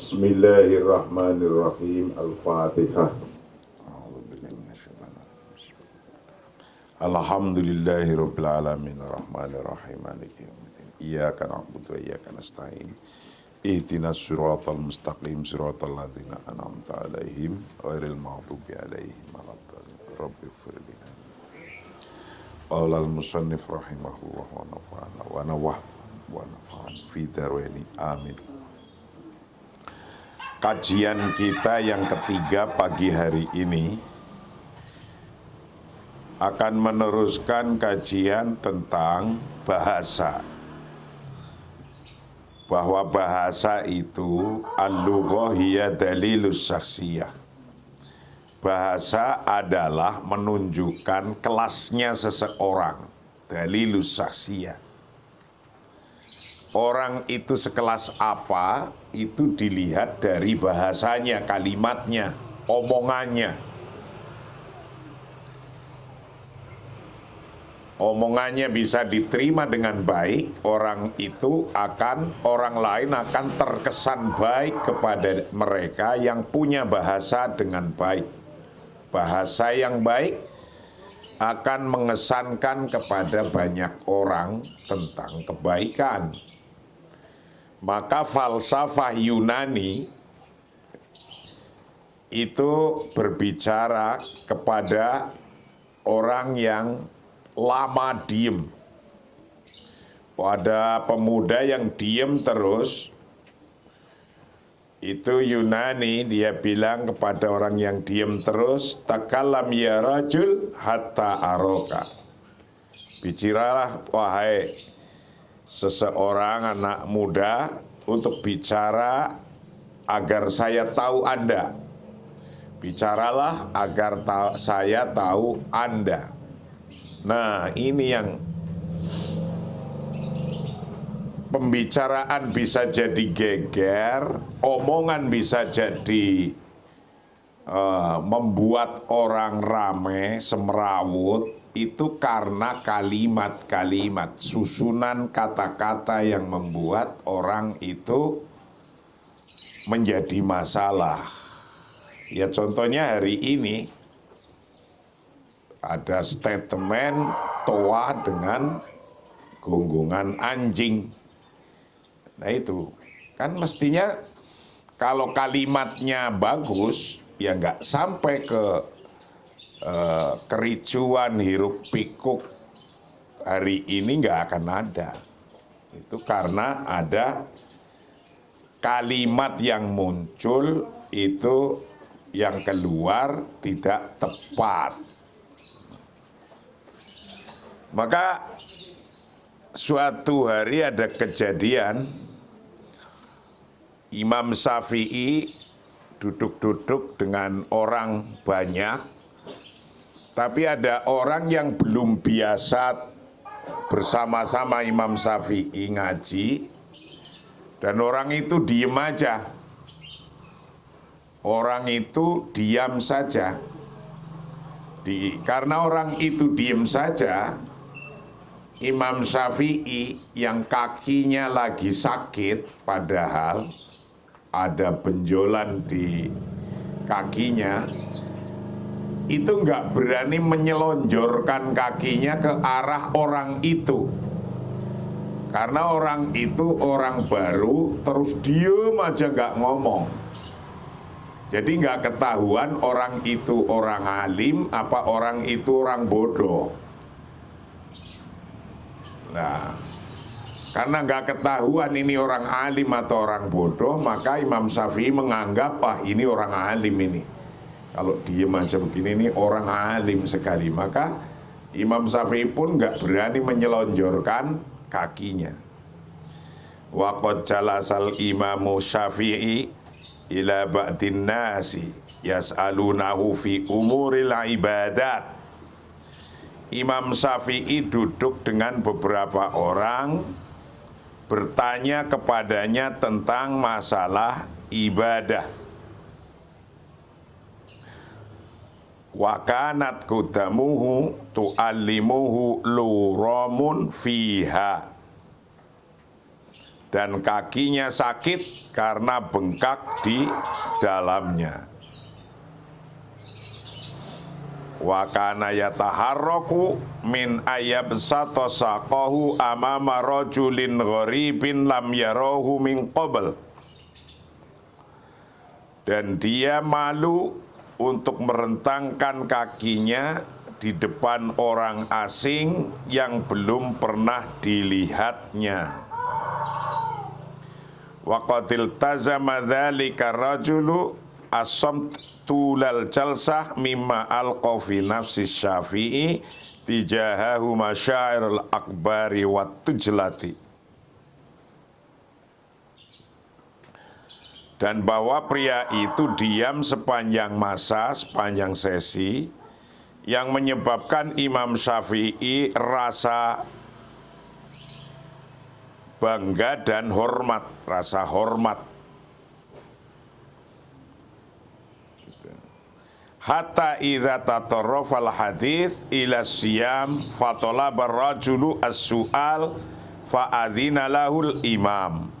Bismillahirrahmanirrahim. Al-Fatihah. Alhamdulillahirabbil alamin arrahmanir rahim maliki yaumiddin. Iyyaka na'budu wa iyyaka nasta'in. Ihdinas siratal mustaqim siratal ladzina an'amta 'alaihim ghairil maghdubi 'alaihim waladdallin. Rabbighfirli. Qala al-musannif rahimahullah wa nafa'ana wa nafa'an fi darwani amin. Kajian kita yang ketiga pagi hari ini akan meneruskan kajian tentang bahasa. Bahwa bahasa itu al-lughah hiya dalilus syakhsiyah. Bahasa adalah menunjukkan kelasnya seseorang, dalilus syakhsiyah. Orang itu sekelas apa, itu dilihat dari bahasanya, kalimatnya, omongannya. Omongannya bisa diterima dengan baik, orang lain akan terkesan baik kepada mereka yang punya bahasa dengan baik. Bahasa yang baik akan mengesankan kepada banyak orang tentang kebaikan. Maka falsafah Yunani itu berbicara kepada orang yang lama diem. Ada pemuda yang diem terus. Itu Yunani, dia bilang kepada orang yang diem terus, takallam ya rajul hatta aroka. Bicaralah wahai seseorang anak muda untuk bicara agar saya tahu Anda. Bicaralah agar saya tahu Anda. Nah, ini yang pembicaraan bisa jadi geger, omongan bisa jadi membuat orang rame, semrawut, itu karena kalimat-kalimat, susunan kata-kata yang membuat orang itu menjadi masalah. Ya contohnya hari ini, ada statement toa dengan gonggongan anjing. Nah itu, kan mestinya kalau kalimatnya bagus, ya nggak sampai ke kericuan hiruk pikuk hari ini nggak akan ada. Itu karena ada kalimat yang muncul itu yang keluar tidak tepat. Maka suatu hari ada kejadian Imam Syafi'i duduk-duduk dengan orang banyak, tapi ada orang yang belum biasa bersama-sama Imam Syafi'i ngaji, dan orang itu diem aja. Orang itu diam saja. Karena orang itu diem saja, Imam Syafi'i yang kakinya lagi sakit, padahal ada benjolan di kakinya, itu nggak berani menyelonjorkan kakinya ke arah orang itu. Karena orang itu orang baru, terus diem aja nggak ngomong. Jadi nggak ketahuan orang itu orang alim, apa orang itu orang bodoh. Nah, karena nggak ketahuan ini orang alim atau orang bodoh, maka Imam Syafi'i menganggap, ini orang alim ini. Kalau diem aja begini, ini orang alim sekali. Maka Imam Syafi'i pun nggak berani menyelonjorkan kakinya. Wa qad jalasal imamu Syafi'i ila ba'din nasi yas'alunahu fi umuril ibadat. Imam Syafi'i duduk dengan beberapa orang, bertanya kepadanya tentang masalah ibadah. Wa kanat kudamuhu tu'allimuhu luramun fiha. dan kakinya sakit karena bengkak di dalamnya. Wa kana yataharraku min ayyabsata saqahu amama rajulin gharibin lam yarahu min qabl. Dan dia malu untuk merentangkan kakinya di depan orang asing yang belum pernah dilihatnya. Wa qatil tazama dzalika rajulu asamtulal jalsah mimma alqa fi nafsi Syafi'i tijahahu masyairul akbari wat tujlati. Dan bahwa pria itu diam sepanjang masa, sepanjang sesi, yang menyebabkan Imam Syafi'i rasa bangga dan hormat, rasa hormat. Hatta idza tatarrafal hadits ila siyam fatalabar rajulu as-su'al fa'adzina lahul imam.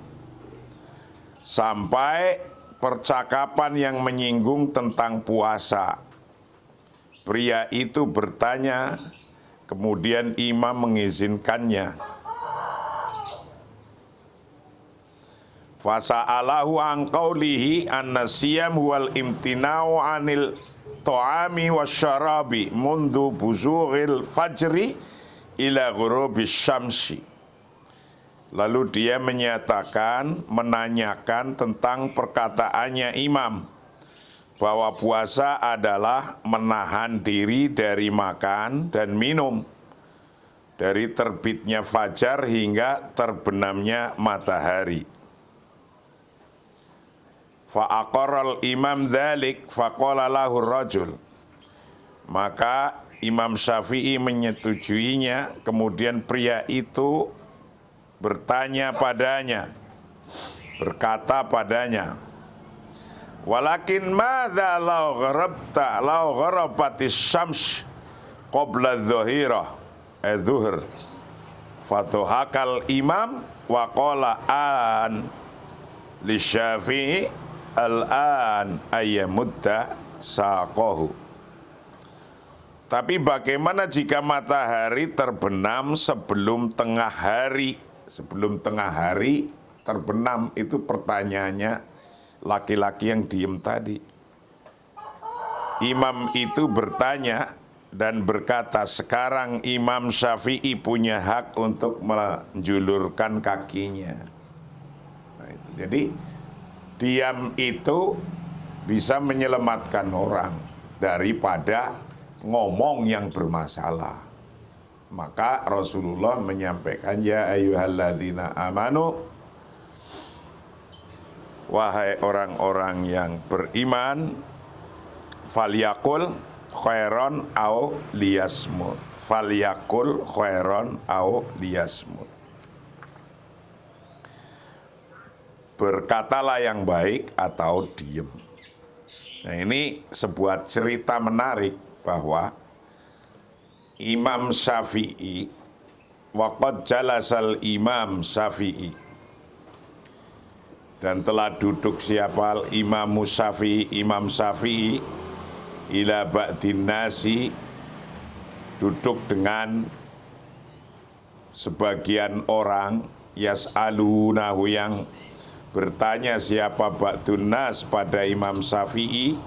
Sampai percakapan yang menyinggung tentang puasa. Pria itu bertanya, kemudian imam mengizinkannya. Fasa'alahu an qawlihi anna siyam wal imtina'u anil ta'ami wasyarabi mundu buzughil fajri ila ghurubis syamsi. Lalu dia menyatakan, menanyakan tentang perkataannya imam bahwa puasa adalah menahan diri dari makan dan minum dari terbitnya fajar hingga terbenamnya matahari. Fa'aqarral imam dzalik faqala lahu rajul. Maka Imam Syafi'i menyetujuinya, kemudian pria itu bertanya padanya, berkata padanya, walakin madza law gharabatis syams qabla adh-dhahirah adh-dhuhr. Fatuhakal imam wa qala an li Syafi'i al-an ayyamudda saqahu. Tapi bagaimana jika matahari terbenam sebelum tengah hari? Sebelum tengah hari terbenam, itu pertanyaannya laki-laki yang diem tadi. Imam itu bertanya dan berkata, sekarang Imam Syafi'i punya hak untuk menjulurkan kakinya. Nah, itu. Jadi diam itu bisa menyelamatkan orang daripada ngomong yang bermasalah. Maka Rasulullah menyampaikan, ya ayyuhalladzina amanu, wahai orang-orang yang beriman, falyakul khairon au liyasmut. Falyakul khairon au liyasmut. Berkatalah yang baik atau diem. Nah, ini sebuah cerita menarik bahwa Imam Syafi'i, waqad jalasal Imam Syafi'i, dan telah duduk siapa Imam Syafi'i, Imam Syafi'i ila ba'din nasi, duduk dengan sebagian orang, yas'alunahu, yang bertanya siapa ba'dun nas pada Imam Syafi'i,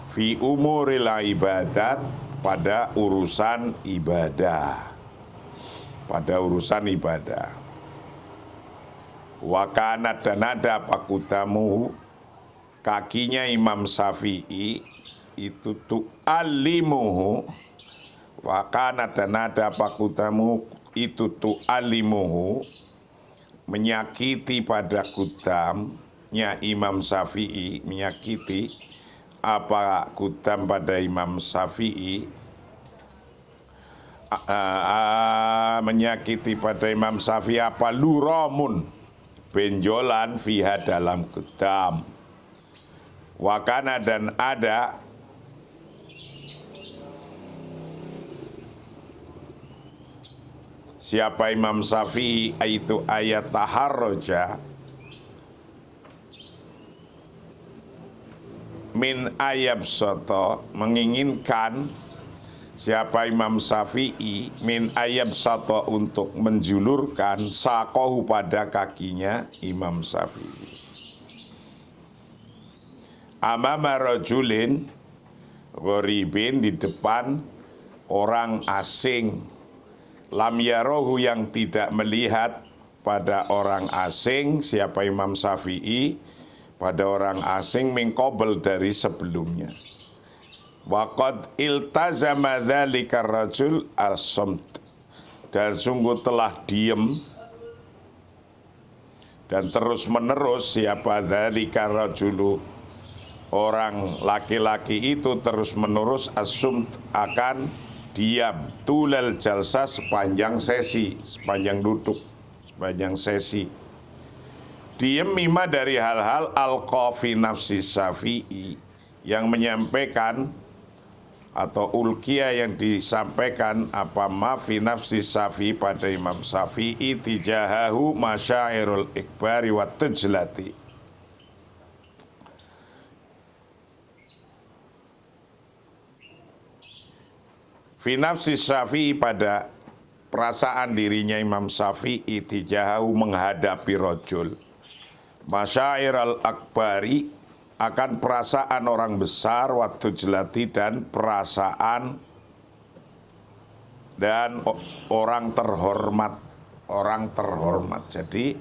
fi umuril ibadat, pada urusan ibadah, pada urusan ibadah. Wa kanat, dan ada pakutamu, kakinya Imam Syafi'i itu tu'allimuhu. Wa kanat, dan ada pakutamu itu tu'allimuhu, menyakiti pada kudamnya Imam Syafi'i, menyakiti apa kudam pada Imam Syafi'i, menyakiti pada Imam Syafi'i apa luramun, benjolan fiha dalam kudam. Wakana, dan ada siapa Imam Syafi'i itu ayat taharroja, min ayab soto, menginginkan siapa Imam Syafi'i, min ayab soto, untuk menjulurkan sakohu, pada kakinya Imam Syafi'i, amama rajulin gharibin, di depan orang asing, lam yarohu, yang tidak melihat pada orang asing, siapa Imam Syafi'i, pada orang asing, min qabl, dari sebelumnya. Waqad iltazama dzalika rajul as-samt, dan sungguh telah diem dan terus menerus siapa dzalika rajulu, orang laki-laki itu terus menerus as-samt, akan diam, tulal jalsa, sepanjang sesi, sepanjang duduk, sepanjang sesi. Diem mima, dari hal-hal al-qafi nafsi Syafi'i, yang menyampaikan atau ulkia, yang disampaikan apa ma fi nafsi Syafi'i, pada Imam Syafi'i, tijahahu masyairul ikbari wa tujlati, fi nafsi Syafi'i, pada perasaan dirinya Imam Syafi'i, tijahahu, menghadapi rojul, masyairal akbari, akan perasaan orang besar, waktu jelati, dan perasaan dan orang terhormat, orang terhormat. Jadi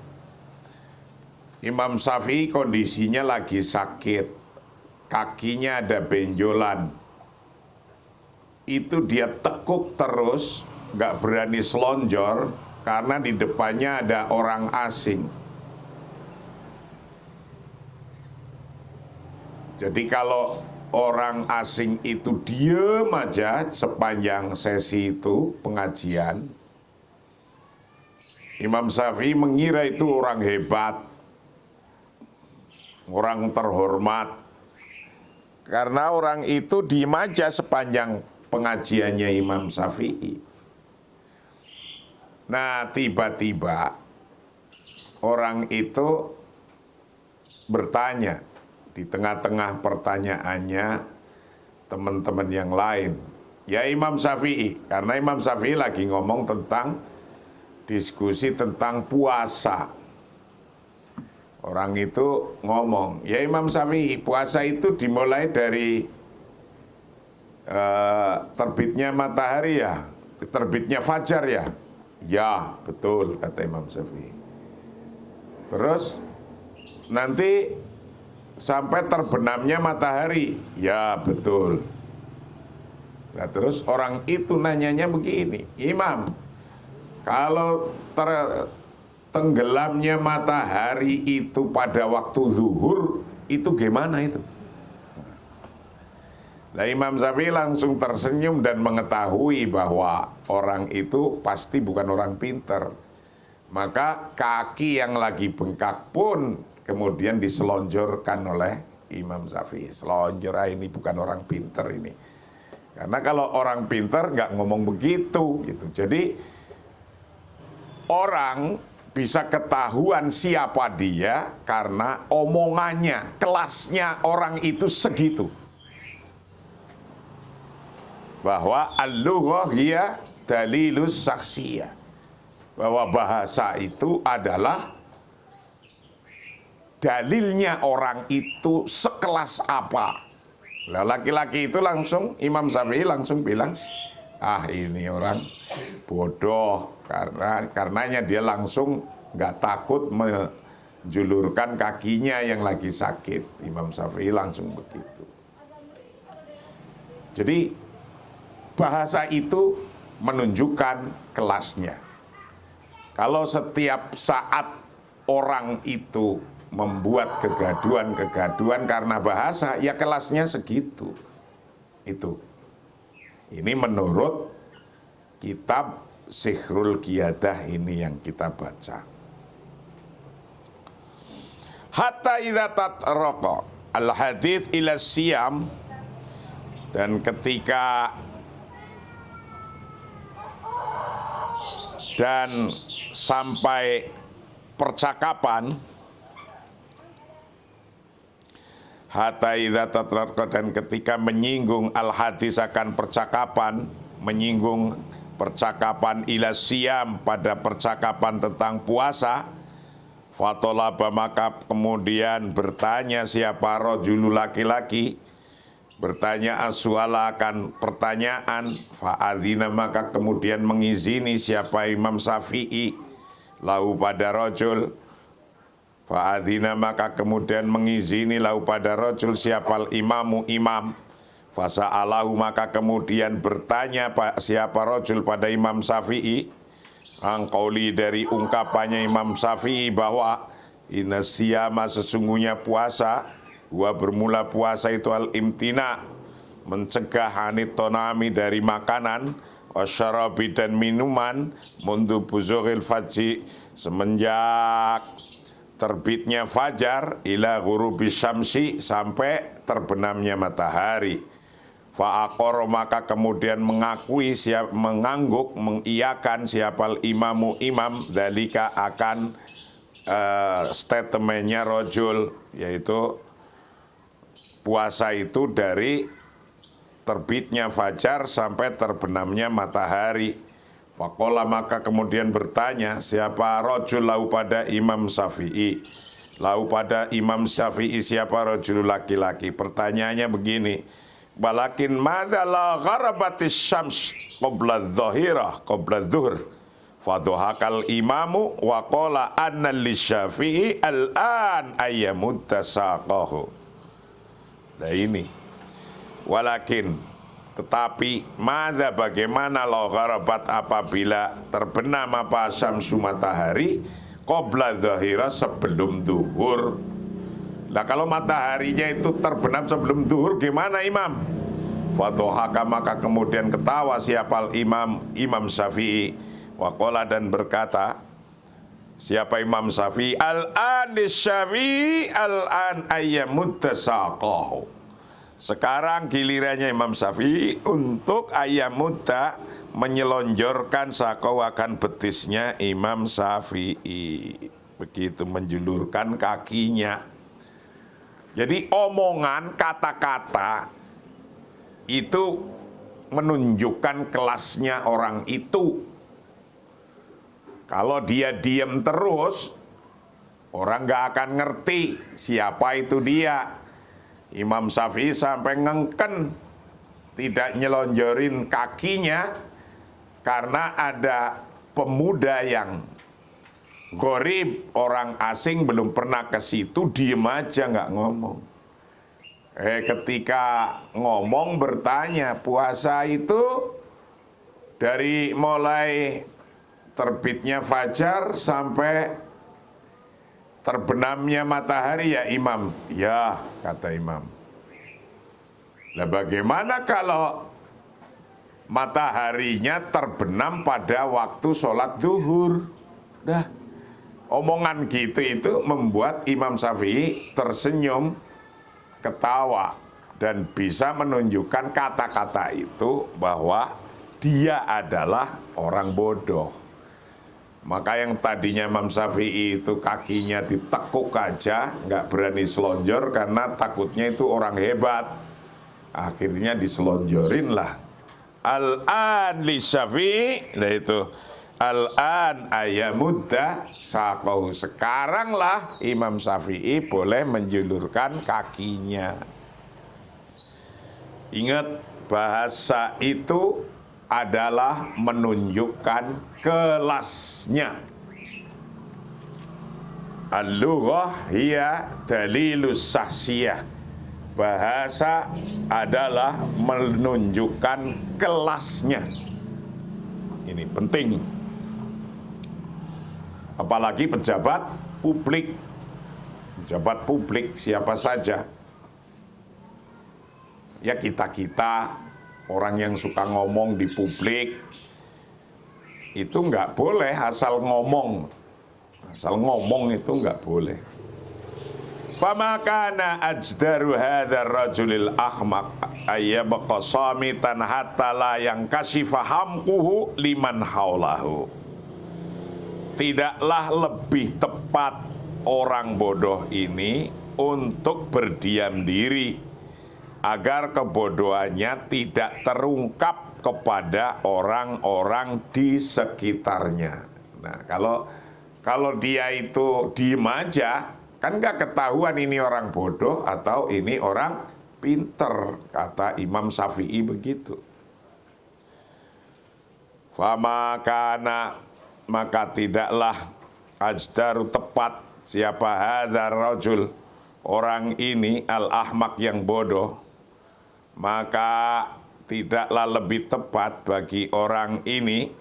Imam Syafi'i kondisinya lagi sakit, kakinya ada benjolan, itu dia tekuk terus, nggak berani selonjor karena di depannya ada orang asing. Jadi kalau orang asing itu diem aja sepanjang sesi itu pengajian, Imam Syafi'i mengira itu orang hebat, orang terhormat, karena orang itu diem aja sepanjang pengajiannya Imam Syafi'i. Nah, tiba-tiba orang itu bertanya, di tengah-tengah pertanyaannya teman-teman yang lain, ya Imam Syafi'i, karena Imam Syafi'i lagi ngomong tentang diskusi tentang puasa. Orang itu ngomong, ya Imam Syafi'i, puasa itu dimulai dari terbitnya matahari ya, terbitnya fajar ya. Ya, betul, kata Imam Syafi'i. Terus nanti sampai terbenamnya matahari. Ya, betul. Nah, terus orang itu nanyanya begini, Imam, kalau tenggelamnya matahari itu pada waktu zuhur, itu gimana itu? Nah, Imam Syafi'i langsung tersenyum dan mengetahui bahwa orang itu pasti bukan orang pinter. Maka kaki yang lagi bengkak pun kemudian diselonjorkan oleh Imam Syafi'i. Selonjor, ini bukan orang pinter ini. Karena kalau orang pinter nggak ngomong begitu gitu. Jadi orang bisa ketahuan siapa dia karena omongannya, kelasnya orang itu segitu. Bahwa al-lughah hiya dalilus saksiyah. Bahwa bahasa itu adalah dalilnya orang itu sekelas apa. Lah laki-laki itu langsung, Imam Syafi'i langsung bilang, ini orang bodoh, karenanya dia langsung nggak takut menjulurkan kakinya yang lagi sakit. Imam Syafi'i langsung begitu. Jadi bahasa itu menunjukkan kelasnya. Kalau setiap saat orang itu membuat kegaduhan karena bahasa, ya kelasnya segitu. Itu. Ini menurut kitab Sikhrul Qiyadah ini yang kita baca. Hatta idza tatraqa al-hadits ila siyam, dan ketika dan sampai percakapan hatta idza tatraqa, dan ketika menyinggung al hadis akan percakapan, menyinggung percakapan ila siyam pada percakapan tentang puasa, fatolaba maka kemudian bertanya siapa rajulu laki-laki, bertanya aswala akan pertanyaan, fa'adzina maka kemudian mengizini siapa Imam Syafi'i lahu pada rajul, fa'adzina maka kemudian mengizini lahu pada rajul siapa imamu imam, fasa'alahu maka kemudian bertanya siapa rajul pada Imam Syafi'i angqauli dari ungkapannya Imam Syafi'i bahwa inna siyama sesungguhnya puasa, wa bermula puasa itu al-imtina mencegah anit tonami dari makanan, wasyarabi dan minuman, mundu buzughil fajri semenjak terbitnya fajar, ila ghurubis syamsi sampai terbenamnya matahari. Fa'aqor maka kemudian mengakui mengangguk, mengiyakan siapal imamu imam dalika akan statementnya rojul, yaitu puasa itu dari terbitnya fajar sampai terbenamnya matahari. Faqala maka kemudian bertanya siapa rojul lahu pada Imam Syafi'i, lahu pada Imam Syafi'i siapa rojul laki-laki. Pertanyaannya begini, walakin madala gharabatis syams qabla dhahirah qabla dhuhr faduhakal imamu wa qala anna lisyafi'i al-an ayyamudda saqahu. Nah ini walakin tetapi madza bagaimana la gharabat apabila terbenam apa syamsu matahari qabla dhahirah sebelum zuhur. Nah kalau mataharinya itu terbenam sebelum zuhur gimana Imam? Fadhahaka maka kemudian ketawa siapa Imam Syafi'i, waqala dan berkata siapa Imam Syafi'i, al-an Syafi'i al-an ayyamudda saqahu. Sekarang gilirannya Imam Syafi'i untuk ayyamudda menyelonjorkan saqahu akan betisnya Imam Syafi'i, begitu menjulurkan kakinya. Jadi omongan, kata-kata itu menunjukkan kelasnya orang itu. Kalau dia diam terus, orang gak akan ngerti siapa itu dia. Imam Syafi'i sampai ngengken, tidak nyelonjorin kakinya, karena ada pemuda yang gorib, orang asing belum pernah ke situ, diem aja nggak ngomong. Ketika ngomong bertanya, puasa itu dari mulai terbitnya fajar sampai terbenamnya matahari ya Imam? Ya, kata Imam. Nah bagaimana kalau mataharinya terbenam pada waktu sholat zuhur? Dah. Omongan gitu itu membuat Imam Syafi'i tersenyum, ketawa, dan bisa menunjukkan kata-kata itu bahwa dia adalah orang bodoh. Maka yang tadinya Imam Syafi'i itu kakinya ditekuk aja, nggak berani selonjor karena takutnya itu orang hebat. Akhirnya diselonjorin lah. Al-an li Syafi'i, nah itu al-an ayyamudda saqahu. Sekaranglah Imam Syafi'i boleh menjulurkan kakinya. Ingat, bahasa itu adalah menunjukkan kelasnya. Al-lughah hiya dalilus sahsiyah. Bahasa adalah menunjukkan kelasnya. Ini penting. Apalagi pejabat publik. Pejabat publik siapa saja. Ya kita-kita, orang yang suka ngomong di publik, itu nggak boleh asal ngomong. Asal ngomong itu nggak boleh. Fama kana ajdaru hadzal rajulil ahmaq ayyabqa samitan hatta la yankashifa hamquhu liman haulahu. Tidaklah lebih tepat orang bodoh ini untuk berdiam diri agar kebodohannya tidak terungkap kepada orang-orang di sekitarnya. Nah, kalau dia itu diem aja, kan nggak ketahuan ini orang bodoh atau ini orang pinter, kata Imam Syafi'i begitu. Fama kana, maka tidaklah ajdaru tepat siapa hadzal rajul, orang ini al-ahmak yang bodoh, maka tidaklah lebih tepat bagi orang ini,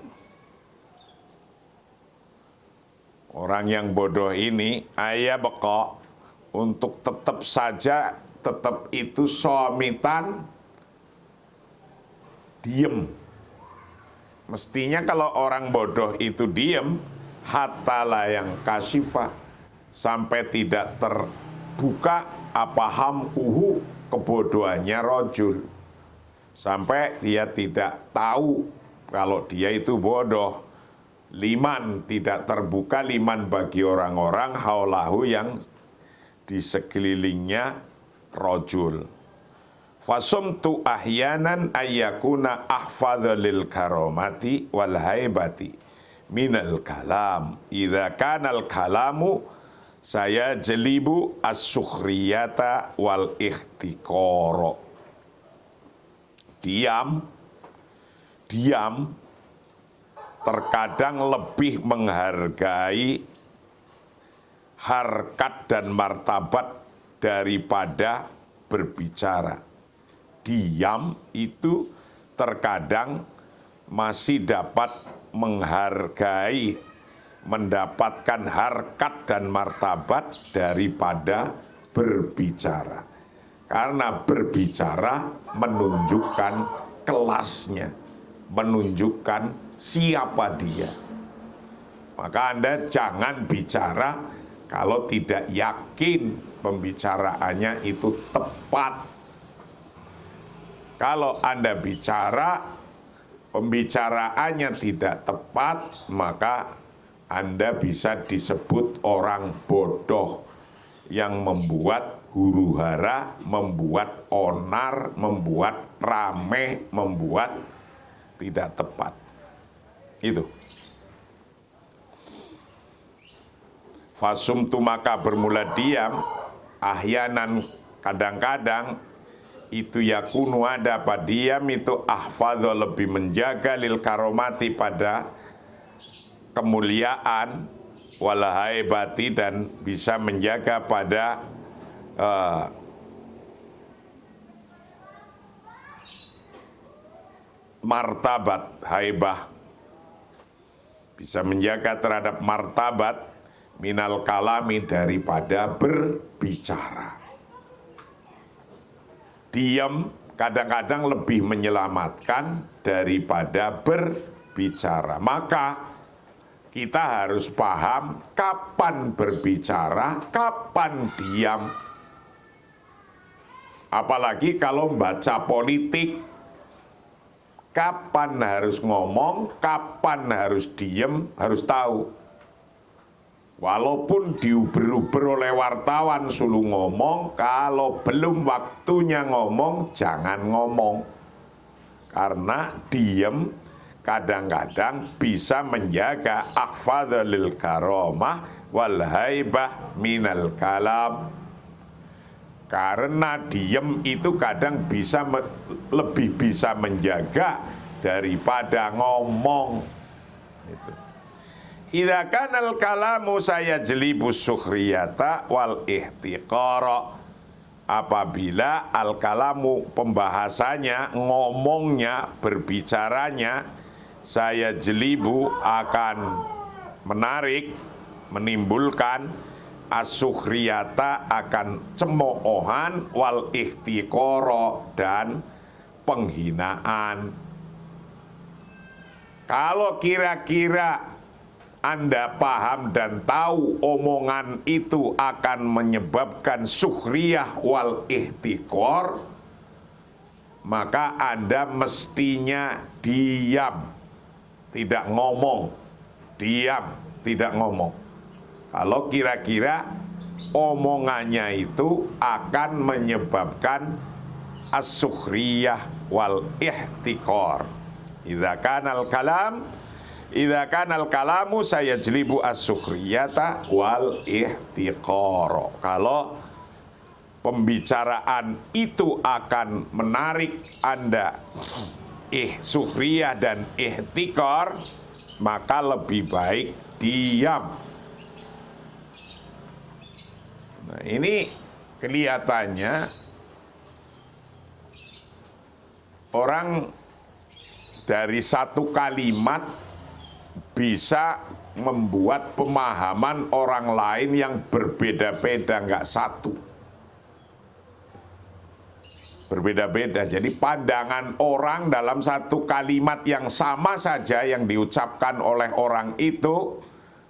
orang yang bodoh ini, ayabqa, untuk tetap saja, tetap itu somitan, diem. Mestinya kalau orang bodoh itu diem, hatta la yang kasifah, sampai tidak terbuka apa hamkuhu, kebodohannya rojul, sampai dia tidak tahu kalau dia itu bodoh. Liman, tidak terbuka liman bagi orang-orang haulahu yang di sekelilingnya rojul. Fasumtu ahyanan ayyakuna ahfadha lil karomati wal haibati minal kalam idza kanal kalamu saya jelibu as-sukhriyata wal ikhtiqara. Diam terkadang lebih menghargai harkat dan martabat daripada berbicara. Diam itu terkadang masih dapat menghargai, mendapatkan harkat dan martabat daripada berbicara. Karena berbicara menunjukkan kelasnya, menunjukkan siapa dia. Maka Anda jangan bicara kalau tidak yakin pembicaraannya itu tepat. Kalau Anda bicara, pembicaraannya tidak tepat, maka Anda bisa disebut orang bodoh yang membuat huru-hara, membuat onar, membuat rame, membuat tidak tepat. Itu. Fasumtu, maka bermula diam, ahyanan, kadang-kadang, itu yakunu ada pada diam itu ahfadha, lebih menjaga lil karomati pada kemuliaan, walahaibati, dan bisa menjaga pada martabat, haibah, bisa menjaga terhadap martabat minal kalami, daripada berbicara. Diam kadang-kadang lebih menyelamatkan daripada berbicara. Maka kita harus paham kapan berbicara, kapan diam. Apalagi kalau baca politik, kapan harus ngomong, kapan harus diem, harus tahu. Walaupun diuber-uber oleh wartawan suruh ngomong, kalau belum waktunya ngomong, jangan ngomong. Karena diem kadang-kadang bisa menjaga ahfadha lil karomah wal haibah minal kalam. Karena diem itu kadang bisa lebih bisa menjaga daripada ngomong. Itu. Idza kanal kalamu saya jelibus sukhriyata wal ihtiqara. Apabila al kalamu pembahasannya, ngomongnya, berbicaranya, saya jelibu akan menarik, menimbulkan as-sukhriyata, akan cemoohan, wal ihtiqara, dan penghinaan. Kalau kira-kira Anda paham dan tahu omongan itu akan menyebabkan sukhriyah wal ihtiqor, maka Anda mestinya diam, tidak ngomong. Diam, tidak ngomong. Kalau kira-kira omongannya itu akan menyebabkan as-sukhriyah wal ihtiqar. Idza kanal kalamu sayajlibu as-sukhriyata wal ihtiqar. Kalau pembicaraan itu akan menarik Anda sukhriyah dan ihtiqar, maka lebih baik diam. Nah, ini kelihatannya orang dari satu kalimat bisa membuat pemahaman orang lain yang berbeda-beda, nggak satu. Berbeda-beda. Jadi pandangan orang dalam satu kalimat yang sama saja yang diucapkan oleh orang itu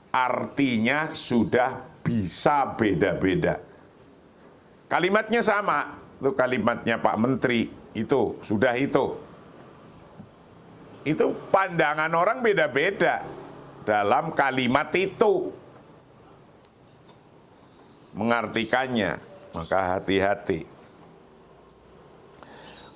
artinya sudah bisa beda-beda. Kalimatnya sama, itu kalimatnya Pak Menteri, itu sudah itu. Itu pandangan orang beda-beda dalam kalimat itu. Mengartikannya, maka hati-hati.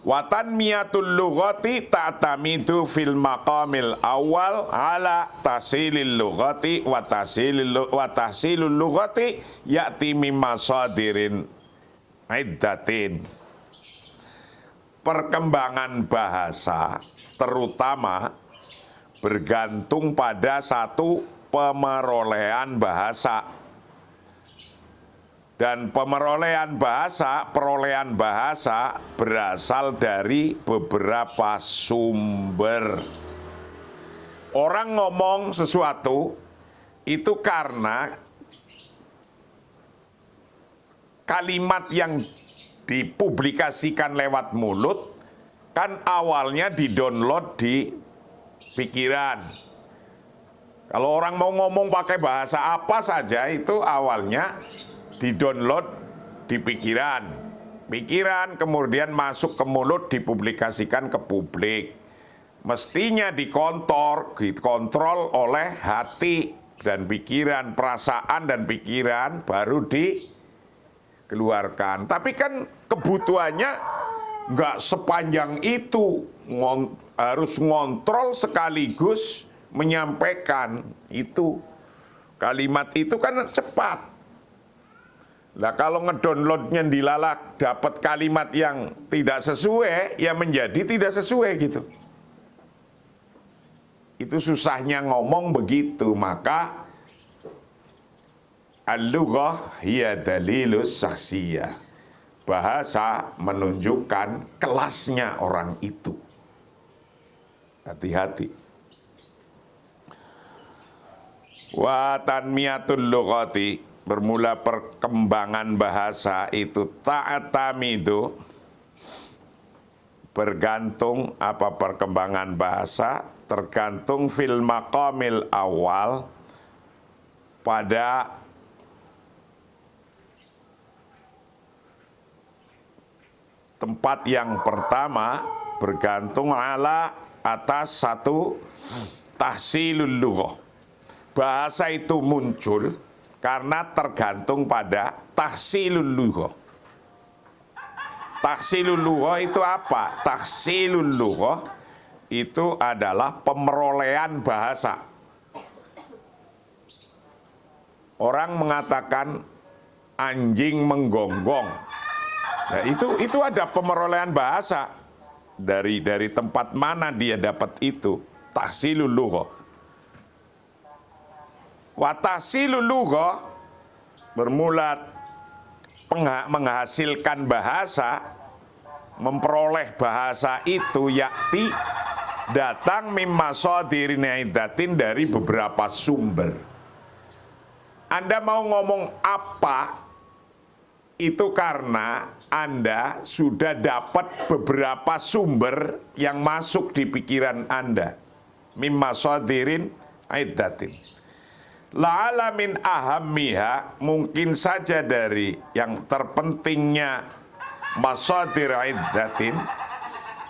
Watan miyatul lughati ta'tamidu fil maqamil awal ala tasilil lughati wa tahsilul lughati ya'ti mimma sadirin iddatin. Perkembangan bahasa terutama bergantung pada satu pemerolehan bahasa. Dan perolehan bahasa berasal dari beberapa sumber. Orang ngomong sesuatu itu karena kalimat yang dipublikasikan lewat mulut kan awalnya didownload di pikiran. Kalau orang mau ngomong pakai bahasa apa saja itu awalnya didownload di pikiran. Pikiran kemudian masuk ke mulut, dipublikasikan ke publik. Mestinya dikontrol oleh hati dan pikiran, perasaan dan pikiran baru dikeluarkan. Tapi kan kebutuhannya nggak sepanjang itu, harus ngontrol sekaligus menyampaikan itu. Kalimat itu kan cepat. Nah kalau ngedownloadnya dilalak dapat kalimat yang tidak sesuai, ya menjadi tidak sesuai gitu. Itu susahnya ngomong begitu, maka al-lughah hiya dalilus syakhsiyah. Bahasa menunjukkan kelasnya orang itu. Hati-hati. Wa tanmiyatul lughati, bermula perkembangan bahasa itu ta'tamidu, bergantung apa perkembangan bahasa, tergantung fil maqamil awal, pada tempat yang pertama, bergantung ala atas satu tahsilul lughah. Bahasa itu muncul karena tergantung pada tahsilul lughah. Tahsilul lughah itu apa? Tahsilul lughah itu adalah pemerolehan bahasa. Orang mengatakan anjing menggonggong. Nah, itu ada pemerolehan bahasa. Dari tempat mana dia dapat itu? Tahsilul lughah. Wa tahsilul lughah bermula menghasilkan bahasa, memperoleh bahasa itu yakti datang mimma sadirin iddatin, dari beberapa sumber. Anda mau ngomong apa itu karena Anda sudah dapat beberapa sumber yang masuk di pikiran Anda. Mimma sadirin iddatin. La'ala min ahammiha, mungkin saja dari yang terpentingnya masadir iddatin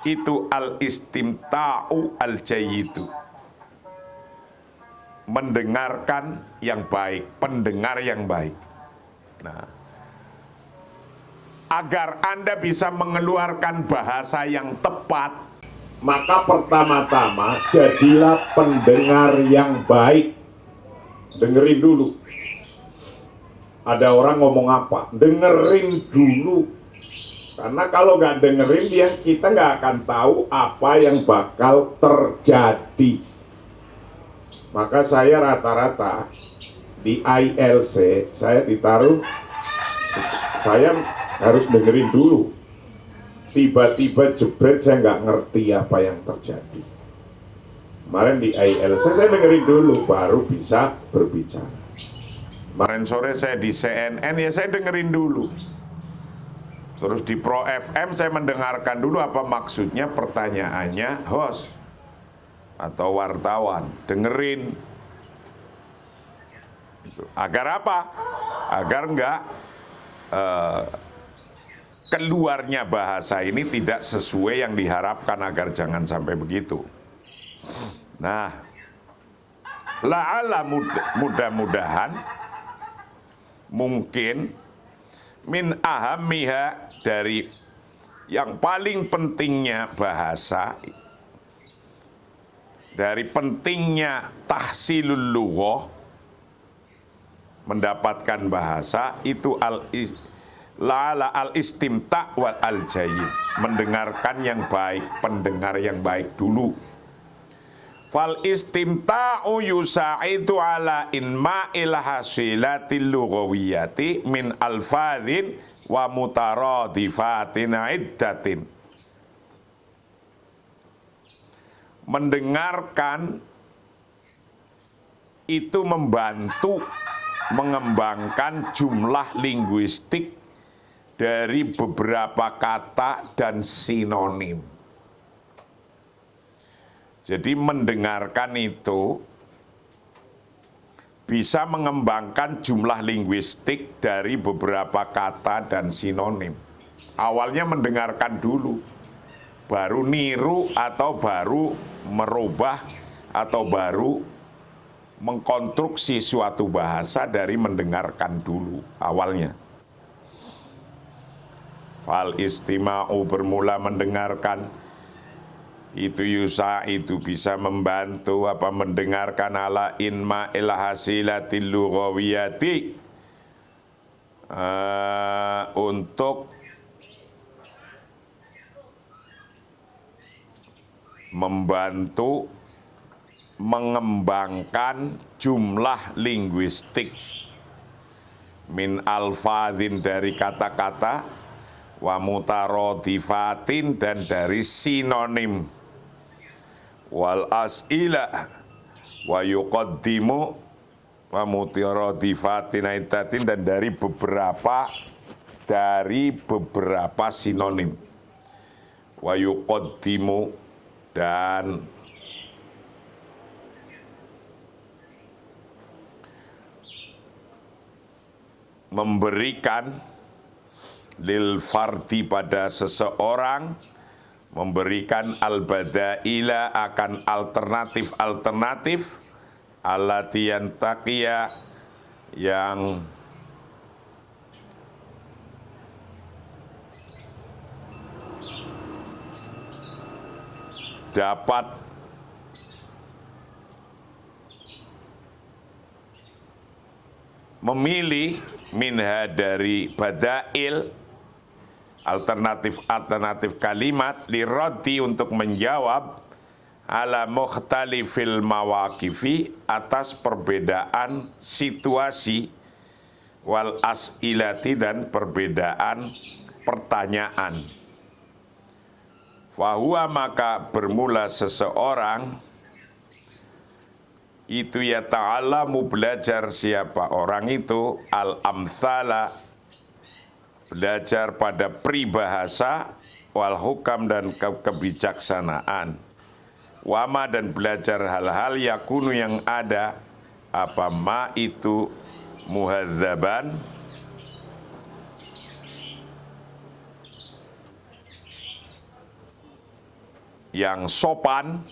itu al-istimta'u al-jayyidu, mendengarkan yang baik, pendengar yang baik. Nah, agar Anda bisa mengeluarkan bahasa yang tepat, maka pertama-tama jadilah pendengar yang baik. Dengerin dulu. Ada orang ngomong apa? Dengerin dulu. Karena kalau nggak dengerin dia, kita nggak akan tahu apa yang bakal terjadi. Maka saya rata-rata di ILC, saya ditaruh, saya harus dengerin dulu. Tiba-tiba jebret, saya nggak ngerti apa yang terjadi. Kemarin di ILC saya dengerin dulu, baru bisa berbicara. Kemarin sore saya di CNN, ya saya dengerin dulu. Terus di Pro FM saya mendengarkan dulu apa maksudnya pertanyaannya host atau wartawan. Dengerin. Agar apa? Agar enggak keluarnya bahasa ini tidak sesuai yang diharapkan, agar jangan sampai begitu. Nah, la'alla mudah-mudahan mungkin min ahammiha, dari yang paling pentingnya bahasa, dari pentingnya tahsilul lughah, mendapatkan bahasa itu al-istimta' wal al-jayyid, mendengarkan yang baik, pendengar yang baik dulu. Fal istimta'u yusa'idu ala inma'il hasilatil lughawiyyati min alfadhin wa mutaradifatin iddatin. Mendengarkan itu membantu mengembangkan jumlah linguistik dari beberapa kata dan sinonim. Jadi mendengarkan itu bisa mengembangkan jumlah linguistik dari beberapa kata dan sinonim. Awalnya mendengarkan dulu, baru niru atau baru merubah atau baru mengkonstruksi suatu bahasa dari mendengarkan dulu awalnya. Fal istima'u, bermula mendengarkan, itu yusa, itu bisa membantu apa, mendengarkan ala inma il hasilatil lughawiyati, untuk membantu mengembangkan jumlah linguistik min alfadhin, dari kata-kata, wa mutaradifatin, dan dari sinonim, wal as'ila wa yuqaddimu wa mutaradifatin iddatin, dan dari beberapa sinonim, wa yuqaddimu, dan memberikan lil fardi, pada seseorang, memberikan al-badaila, akan alternatif-alternatif, allati yantaqiya, yang dapat memilih minha, dari badail, alternatif kalimat, liraddi, untuk menjawab, ala mukhtalifil mawaqifi, atas perbedaan situasi, wal as'ilati, dan perbedaan pertanyaan. Fahuwa, maka bermula seseorang itu ya ta'alamu, belajar siapa orang itu, al-amthala, belajar pada peribahasa, wal hukam, dan kebijaksanaan, wama, dan belajar hal-hal yakunu, yang ada, apa ma itu, muhadzaban, yang sopan,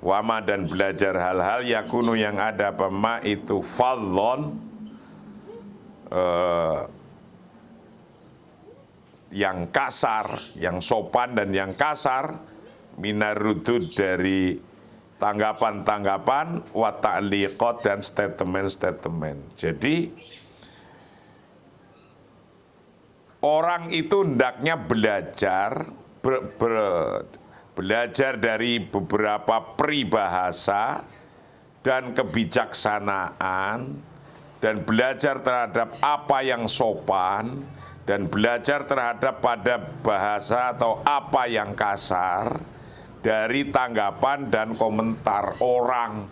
wama, dan belajar hal-hal yakunu, yang ada, apa ma itu, fadlon, yang kasar, yang sopan dan yang kasar, minarudud dari tanggapan-tanggapan, wa ta'liqat dan statement-statement. Jadi orang itu hendaknya belajar belajar dari beberapa peribahasa dan kebijaksanaan, dan belajar terhadap apa yang sopan, dan belajar terhadap pada bahasa atau apa yang kasar dari tanggapan dan komentar orang.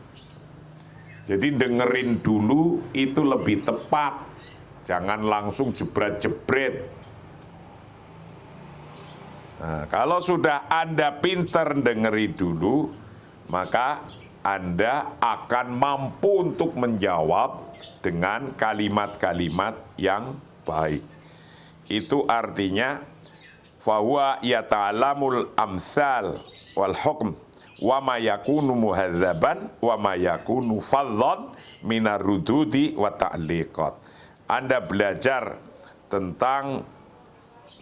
Jadi dengerin dulu itu lebih tepat, jangan langsung jebret-jebret. Nah, kalau sudah Anda pinter dengeri dulu, maka Anda akan mampu untuk menjawab dengan kalimat-kalimat yang baik. Itu artinya fahuwa yata'alamul amsal wal hukm wa ma yakunu muhadzaban wa ma yakunu fadhan minar rududi wa ta'liqat. Anda belajar tentang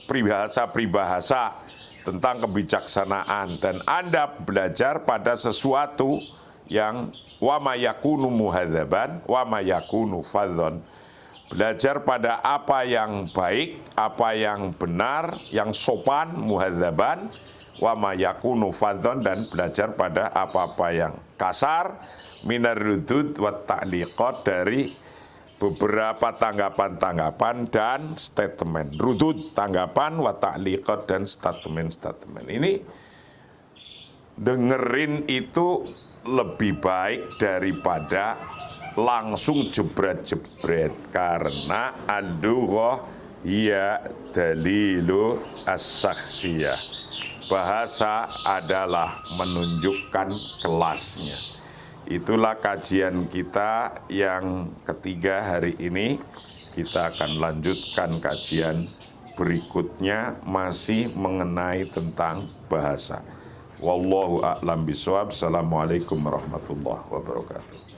peribahasa-peribahasa, tentang kebijaksanaan, dan Anda belajar pada sesuatu yang wa ma yakunu muhadzaban wa ma yakunu fadhan. Belajar pada apa yang baik, apa yang benar, yang sopan, muhadzaban, wa ma yakunu fadhan, dan belajar pada apa-apa yang kasar, minar rudud wa ta'liqat, dari beberapa tanggapan-tanggapan dan statement. Rudud, tanggapan, wa ta'liqat, dan statement-statement. Ini dengerin itu lebih baik daripada langsung jebret-jebret, karena al-lughah hiya dalilu as-sakhsiyah. Bahasa adalah menunjukkan kelasnya. Itulah kajian kita yang ketiga hari ini. Kita akan lanjutkan kajian berikutnya masih mengenai tentang bahasa. Wallahu a'lam bishawab. Assalamualaikum warahmatullahi wabarakatuh.